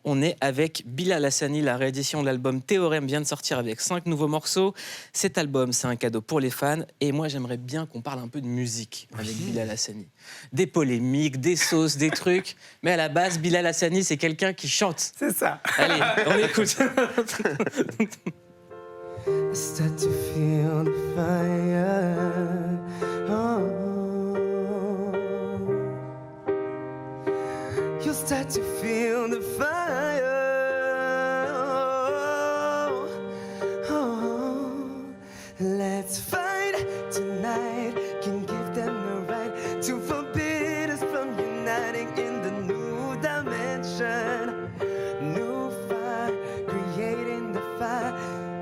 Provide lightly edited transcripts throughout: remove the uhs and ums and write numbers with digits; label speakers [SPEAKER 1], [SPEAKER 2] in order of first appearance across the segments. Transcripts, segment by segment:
[SPEAKER 1] on est avec Bilal Hassani. La réédition de l'album Théorème vient de sortir avec 5 nouveaux morceaux. Cet album, c'est un cadeau pour les fans. Et moi, j'aimerais bien qu'on parle un peu de musique avec Bilal Hassani. Des polémiques, des sauces, des trucs. Mais à la base, Bilal Hassani, c'est quelqu'un qui chante.
[SPEAKER 2] C'est ça.
[SPEAKER 1] Allez, on écoute.
[SPEAKER 2] I start to feel the fire. Oh. You start to feel the fire. Oh. Let's fight tonight. Can give them the right to forbid us from uniting in the new dimension. New fire, creating the fire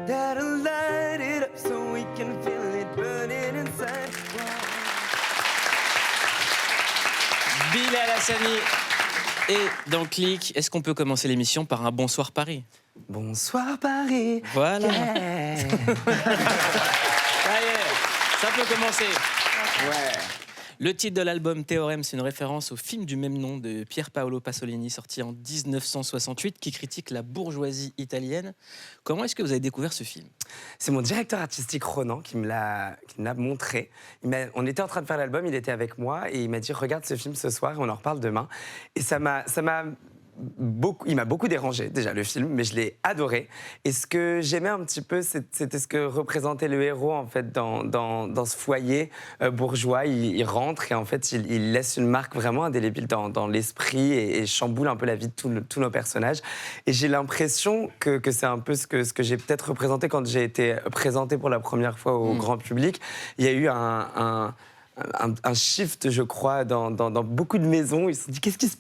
[SPEAKER 2] that'll light it up so we can feel it burning inside.
[SPEAKER 1] Bilal Hassani. Et dans Click, est-ce qu'on peut commencer l'émission par un bonsoir Paris?
[SPEAKER 2] Bonsoir Paris.
[SPEAKER 1] Voilà.
[SPEAKER 2] Yeah.
[SPEAKER 1] Ça y est, ça peut commencer.
[SPEAKER 2] Ouais.
[SPEAKER 1] Le titre de l'album Théorème, c'est une référence au film du même nom de Pier Paolo Pasolini, sorti en 1968, qui critique la bourgeoisie italienne. Comment est-ce que vous avez découvert ce film?
[SPEAKER 2] C'est mon directeur artistique Ronan qui me l'a montré. On était en train de faire l'album, il était avec moi et il m'a dit regarde ce film ce soir et on en reparle demain. Et il m'a beaucoup dérangé déjà le film, mais je l'ai adoré. Et ce que j'aimais un petit peu, c'était ce que représentait le héros en fait dans ce foyer bourgeois. Il rentre et en fait il laisse une marque vraiment indélébile dans l'esprit et chamboule un peu la vie de tous nos personnages. Et j'ai l'impression que c'est un peu ce que j'ai peut-être représenté quand j'ai été présenté pour la première fois au grand public. Il y a eu un shift, je crois, dans beaucoup de maisons. Ils se sont dit, qu'est-ce qui se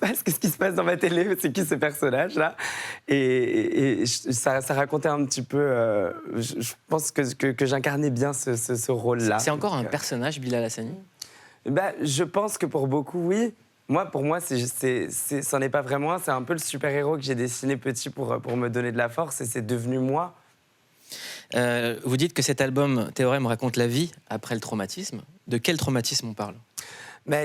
[SPEAKER 2] passe dans ma télé? C'est qui ce personnage-là? Et ça racontait un petit peu... je pense que j'incarnais bien ce rôle-là.
[SPEAKER 1] C'est encore un personnage, Bilal Hassani?
[SPEAKER 2] Je pense que pour beaucoup, oui. Pour moi, c'en est pas vraiment. C'est un peu le super-héros que j'ai dessiné petit pour me donner de la force et c'est devenu moi.
[SPEAKER 1] Vous dites que cet album Théorème raconte la vie après le traumatisme. De quel traumatisme on parle?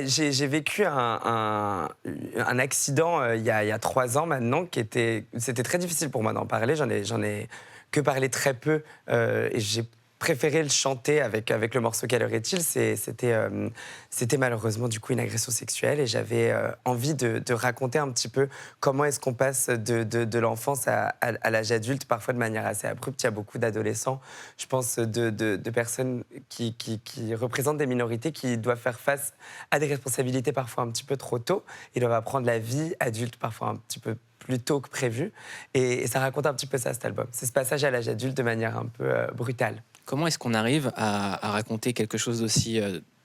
[SPEAKER 2] J'ai vécu un accident il y a 3 ans maintenant c'était très difficile pour moi d'en parler. J'en ai que parlé très peu et j'ai préféré le chanter avec le morceau Quelle heure est-il. C'était malheureusement du coup une agression sexuelle et j'avais envie de raconter un petit peu comment est-ce qu'on passe de l'enfance à l'âge adulte, parfois de manière assez abrupte. Il y a beaucoup d'adolescents, je pense, de personnes qui représentent des minorités qui doivent faire face à des responsabilités parfois un petit peu trop tôt. Ils doivent apprendre la vie adulte parfois un petit peu plus tôt que prévu. Et ça raconte un petit peu ça, cet album. C'est ce passage à l'âge adulte de manière un peu brutale.
[SPEAKER 1] Comment est-ce qu'on arrive à raconter quelque chose d'aussi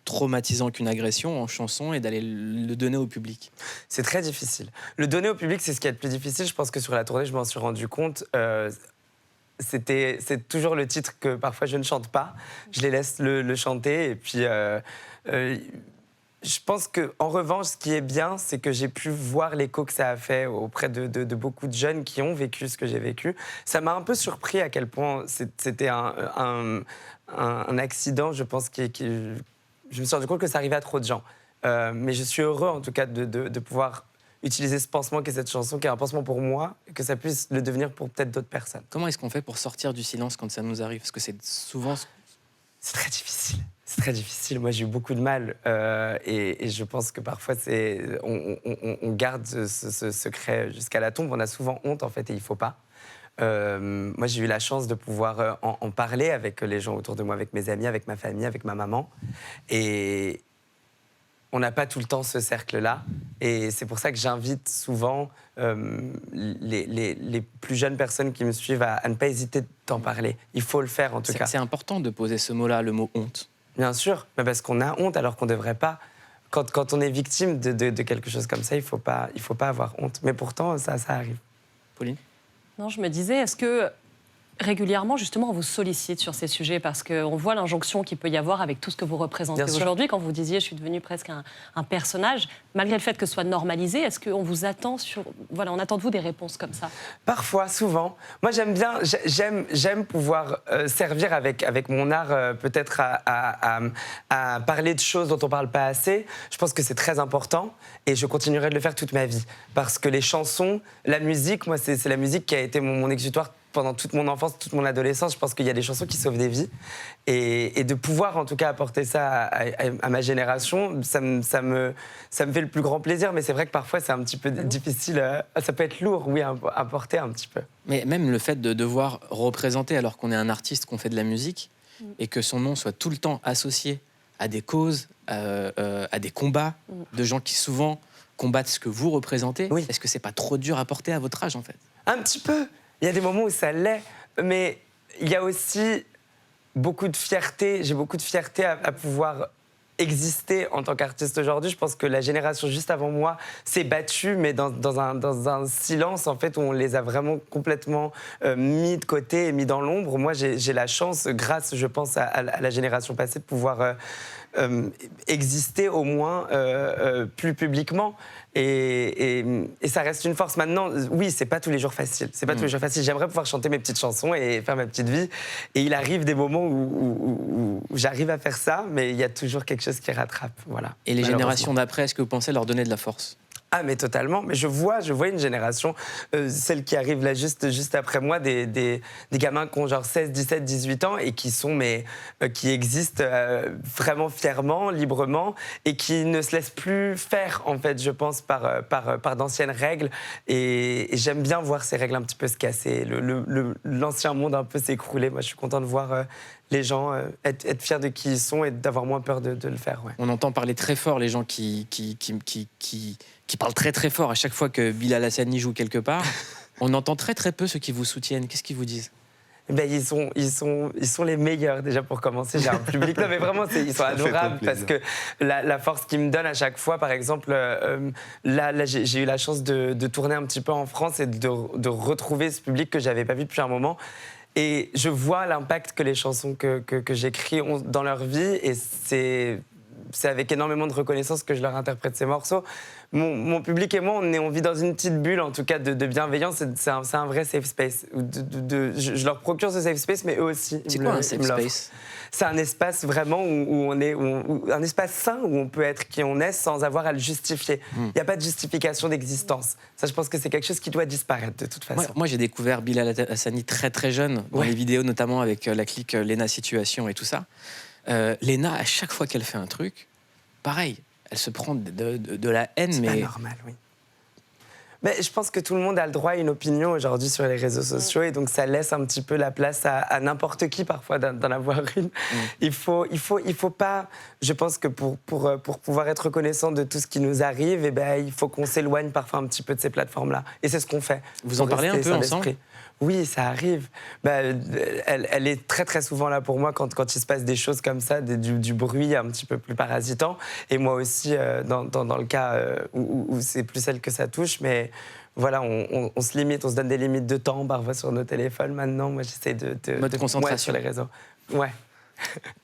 [SPEAKER 1] traumatisant qu'une agression en chanson et d'aller le donner au public?
[SPEAKER 2] C'est très difficile. Le donner au public, c'est ce qui est le plus difficile. Je pense que sur la tournée, je m'en suis rendu compte. C'est toujours le titre que parfois je ne chante pas. Je les laisse le chanter. Et puis, je pense qu'en revanche, ce qui est bien, c'est que j'ai pu voir l'écho que ça a fait auprès de beaucoup de jeunes qui ont vécu ce que j'ai vécu. Ça m'a un peu surpris à quel point c'était un accident, je pense, je me suis rendu compte que ça arrivait à trop de gens. Mais je suis heureux, en tout cas, de pouvoir utiliser ce pansement qu'est cette chanson, qui est un pansement pour moi, et que ça puisse le devenir pour peut-être d'autres personnes.
[SPEAKER 1] Comment est-ce qu'on fait pour sortir du silence quand ça nous arrive? Parce que c'est souvent...
[SPEAKER 2] C'est très difficile. C'est très difficile. Moi, j'ai eu beaucoup de mal. Et je pense que parfois, on garde ce secret jusqu'à la tombe. On a souvent honte, en fait, et il ne faut pas. Moi, j'ai eu la chance de pouvoir en parler avec les gens autour de moi, avec mes amis, avec ma famille, avec ma maman. Et on n'a pas tout le temps ce cercle-là. Et c'est pour ça que j'invite souvent les plus jeunes personnes qui me suivent à ne pas hésiter d'en parler. Il faut le faire, en tout cas.
[SPEAKER 1] C'est important de poser ce mot-là, le mot honte.
[SPEAKER 2] Bien sûr, mais parce qu'on a honte alors qu'on ne devrait pas. Quand on est victime de quelque chose comme ça, il faut pas avoir honte. Mais pourtant, ça arrive.
[SPEAKER 1] Pauline?
[SPEAKER 3] Non, je me disais, est-ce que régulièrement, justement, on vous sollicite sur ces sujets parce qu'on voit l'injonction qu'il peut y avoir avec tout ce que vous représentez aujourd'hui. Quand vous disiez, je suis devenue presque un personnage, malgré le fait que ce soit normalisé, est-ce qu'on vous attend on attend de vous des réponses comme ça?
[SPEAKER 2] Parfois, souvent. Moi, j'aime pouvoir servir avec mon art, peut-être à parler de choses dont on ne parle pas assez. Je pense que c'est très important et je continuerai de le faire toute ma vie. Parce que les chansons, la musique, moi, c'est la musique qui a été mon exutoire pendant toute mon enfance, toute mon adolescence. Je pense qu'il y a des chansons qui sauvent des vies. Et de pouvoir, en tout cas, apporter ça à ma génération, ça me fait le plus grand plaisir. Mais c'est vrai que parfois, c'est un petit peu difficile. Ça peut être lourd, oui, à porter un petit peu.
[SPEAKER 1] Mais même le fait de devoir représenter, alors qu'on est un artiste, qu'on fait de la musique, et que son nom soit tout le temps associé à des causes, à des combats de gens qui souvent combattent ce que vous représentez,
[SPEAKER 2] oui.
[SPEAKER 1] Est-ce que c'est pas trop dur à porter à votre âge, en fait?
[SPEAKER 2] Un petit peu. Il y a des moments où ça l'est, mais il y a aussi beaucoup de fierté. J'ai beaucoup de fierté à pouvoir exister en tant qu'artiste aujourd'hui. Je pense que la génération juste avant moi s'est battue, mais dans un silence, en fait, où on les a vraiment complètement mis de côté et mis dans l'ombre. Moi, j'ai la chance, grâce, je pense, à la génération passée, de pouvoir exister au moins plus publiquement. Et ça reste une force. Maintenant, oui, c'est pas tous les jours facile. C'est pas tous les jours facile. J'aimerais pouvoir chanter mes petites chansons et faire ma petite vie. Et il arrive des moments où j'arrive à faire ça, mais il y a toujours quelque chose qui rattrape. Voilà.
[SPEAKER 1] Et les générations d'après, est-ce que vous pensez leur donner de la force?
[SPEAKER 2] Ah, mais totalement. Mais je vois une génération, celle qui arrive là juste après moi, des gamins qui ont genre 16, 17, 18 ans et qui sont, qui existent vraiment fièrement, librement et qui ne se laissent plus faire, en fait, je pense, par d'anciennes règles. Et j'aime bien voir ces règles un petit peu se casser, l'ancien monde un peu s'écrouler. Moi, je suis content de voir les gens être fiers de qui ils sont et d'avoir moins peur de le faire. Ouais.
[SPEAKER 1] On entend parler très fort les gens qui parlent très très fort à chaque fois que Bilal Hassani joue quelque part. On entend très très peu ceux qui vous soutiennent. Qu'est-ce qu'ils vous disent?
[SPEAKER 2] Ils sont les meilleurs, déjà, pour commencer. J'ai un public. Non, mais vraiment, ils sont adorables parce que la force qu'ils me donnent à chaque fois, par exemple, là j'ai eu la chance de tourner un petit peu en France et de retrouver ce public que je n'avais pas vu depuis un moment. Et je vois l'impact que les chansons que j'écris ont dans leur vie et c'est avec énormément de reconnaissance que je leur interprète ces morceaux. Mon public et moi, on vit dans une petite bulle, en tout cas, de bienveillance. C'est un vrai safe space. Je leur procure ce safe space, mais eux aussi.
[SPEAKER 1] C'est quoi un safe space?
[SPEAKER 2] C'est un espace vraiment un espace sain où on peut être qui on est sans avoir à le justifier. Il n'y a pas de justification d'existence. Ça, je pense que c'est quelque chose qui doit disparaître de toute façon.
[SPEAKER 1] Moi j'ai découvert Bilal Hassani très très jeune, dans les vidéos notamment avec la clique Léna Situation et tout ça. Léna, à chaque fois qu'elle fait un truc, pareil, elle se prend de la haine.
[SPEAKER 2] C'est pas normal, oui. Mais je pense que tout le monde a le droit à une opinion aujourd'hui sur les réseaux sociaux et donc ça laisse un petit peu la place à n'importe qui parfois d'en avoir une. Il faut pas. Je pense que pour pouvoir être reconnaissant de tout ce qui nous arrive, il faut qu'on s'éloigne parfois un petit peu de ces plateformes-là. Et c'est ce qu'on fait.
[SPEAKER 1] Vous en parlez un peu ensemble?
[SPEAKER 2] Oui, ça arrive. Elle est très très souvent là pour moi quand il se passe des choses comme ça, du bruit un petit peu plus parasitant. Et moi aussi, dans le cas où c'est plus elle que ça touche. Mais voilà, on se limite, on se donne des limites de temps parfois sur nos téléphones maintenant. Moi, j'essaie de
[SPEAKER 1] concentration
[SPEAKER 2] sur les réseaux. Ouais.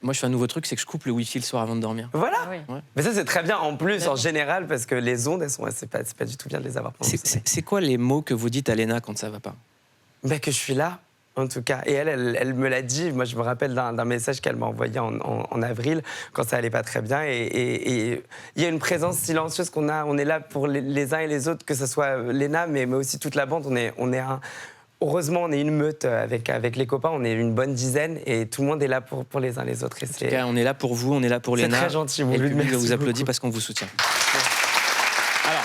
[SPEAKER 1] Moi, je fais un nouveau truc, c'est que je coupe le wifi le soir avant de dormir.
[SPEAKER 2] Voilà.
[SPEAKER 3] Ah oui.
[SPEAKER 1] Ouais.
[SPEAKER 2] Mais ça, c'est très bien en plus, en général, parce que les ondes, c'est pas du tout bien de les avoir.
[SPEAKER 1] C'est quoi les mots que vous dites à Léna quand ça va pas?
[SPEAKER 2] Que je suis là, en tout cas. Et elle me l'a dit. Moi, je me rappelle d'un message qu'elle m'a envoyé en avril, quand ça allait pas très bien. Et il y a une présence silencieuse qu'on a. On est là pour les uns et les autres, que ce soit Léna, mais aussi toute la bande. Heureusement, on est une meute avec les copains. On est une bonne dizaine et tout le monde est là pour les uns les autres. Et
[SPEAKER 1] en tout cas, on est là pour vous, on est là pour Léna.
[SPEAKER 2] C'est très gentil.
[SPEAKER 1] Et le public vous applaudit parce qu'on vous soutient. Alors,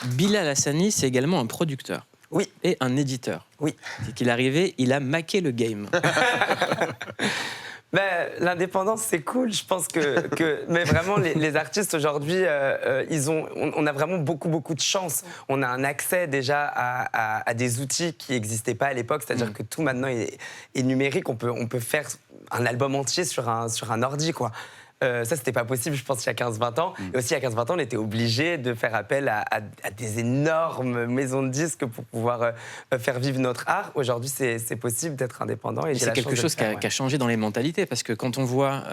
[SPEAKER 1] Bilal Hassani, c'est également un producteur.
[SPEAKER 2] Oui.
[SPEAKER 1] Et un éditeur.
[SPEAKER 2] Oui.
[SPEAKER 1] C'est qu'il est arrivé, il a maqué le game.
[SPEAKER 2] L'indépendance, c'est cool. Je pense mais vraiment, les artistes aujourd'hui, on a vraiment beaucoup de chance. On a un accès déjà à des outils qui n'existaient pas à l'époque. C'est-à-dire que tout maintenant est numérique. On peut faire un album entier sur un ordi, quoi. Ça, c'était pas possible, je pense, il y a 15-20 ans. Et aussi, il y a 15-20 ans, on était obligé de faire appel à des énormes maisons de disques pour pouvoir faire vivre notre art. Aujourd'hui, c'est possible d'être indépendant. Et
[SPEAKER 1] c'est quelque chose qui a changé dans les mentalités, parce que quand on voit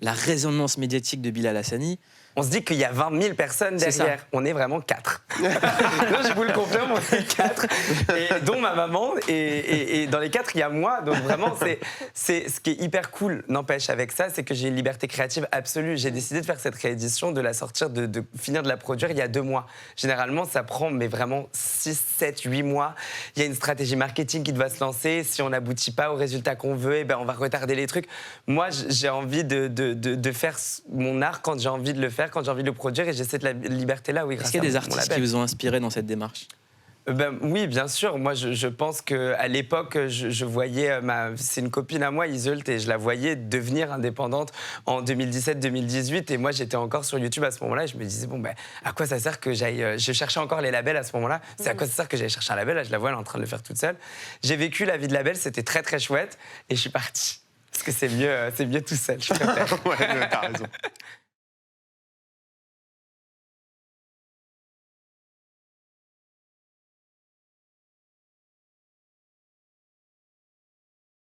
[SPEAKER 1] la résonance médiatique de Bilal Hassani,
[SPEAKER 2] on se dit qu'il y a 20 000 personnes derrière. On est vraiment 4. Non, je vous le confirme, on est 4, dont ma maman. Et dans les 4, il y a moi. Donc vraiment, c'est ce qui est hyper cool, n'empêche, avec ça, c'est que j'ai une liberté créative absolue. J'ai décidé de faire cette réédition, de la sortir, de finir de la produire il y a 2 mois. Généralement, ça prend mais vraiment 6, 7, 8 mois. Il y a une stratégie marketing qui doit se lancer. Si on n'aboutit pas au résultat qu'on veut, eh ben, on va retarder les trucs. Moi, j'ai envie de faire mon art quand j'ai envie de le faire, quand j'ai envie de le produire, et j'ai cette liberté-là, oui, grâce à
[SPEAKER 1] Est-ce qu'il y a des artistes qui vous ont inspiré dans cette démarche ?
[SPEAKER 2] Oui, bien sûr. Moi, je pense qu'à l'époque, je voyais c'est une copine à moi, Iseult, et je la voyais devenir indépendante en 2017-2018. Et moi, j'étais encore sur YouTube à ce moment-là. Et je me disais, à quoi ça sert que j'aille... Je cherchais encore les labels à ce moment-là. C'est à quoi ça sert que j'aille chercher un label ? Là, je la vois, elle est en train de le faire toute seule. J'ai vécu la vie de label, c'était très, très chouette. Et je suis partie. Parce que c'est mieux tout seul, je préfère.
[SPEAKER 4] Ouais, t'as raison.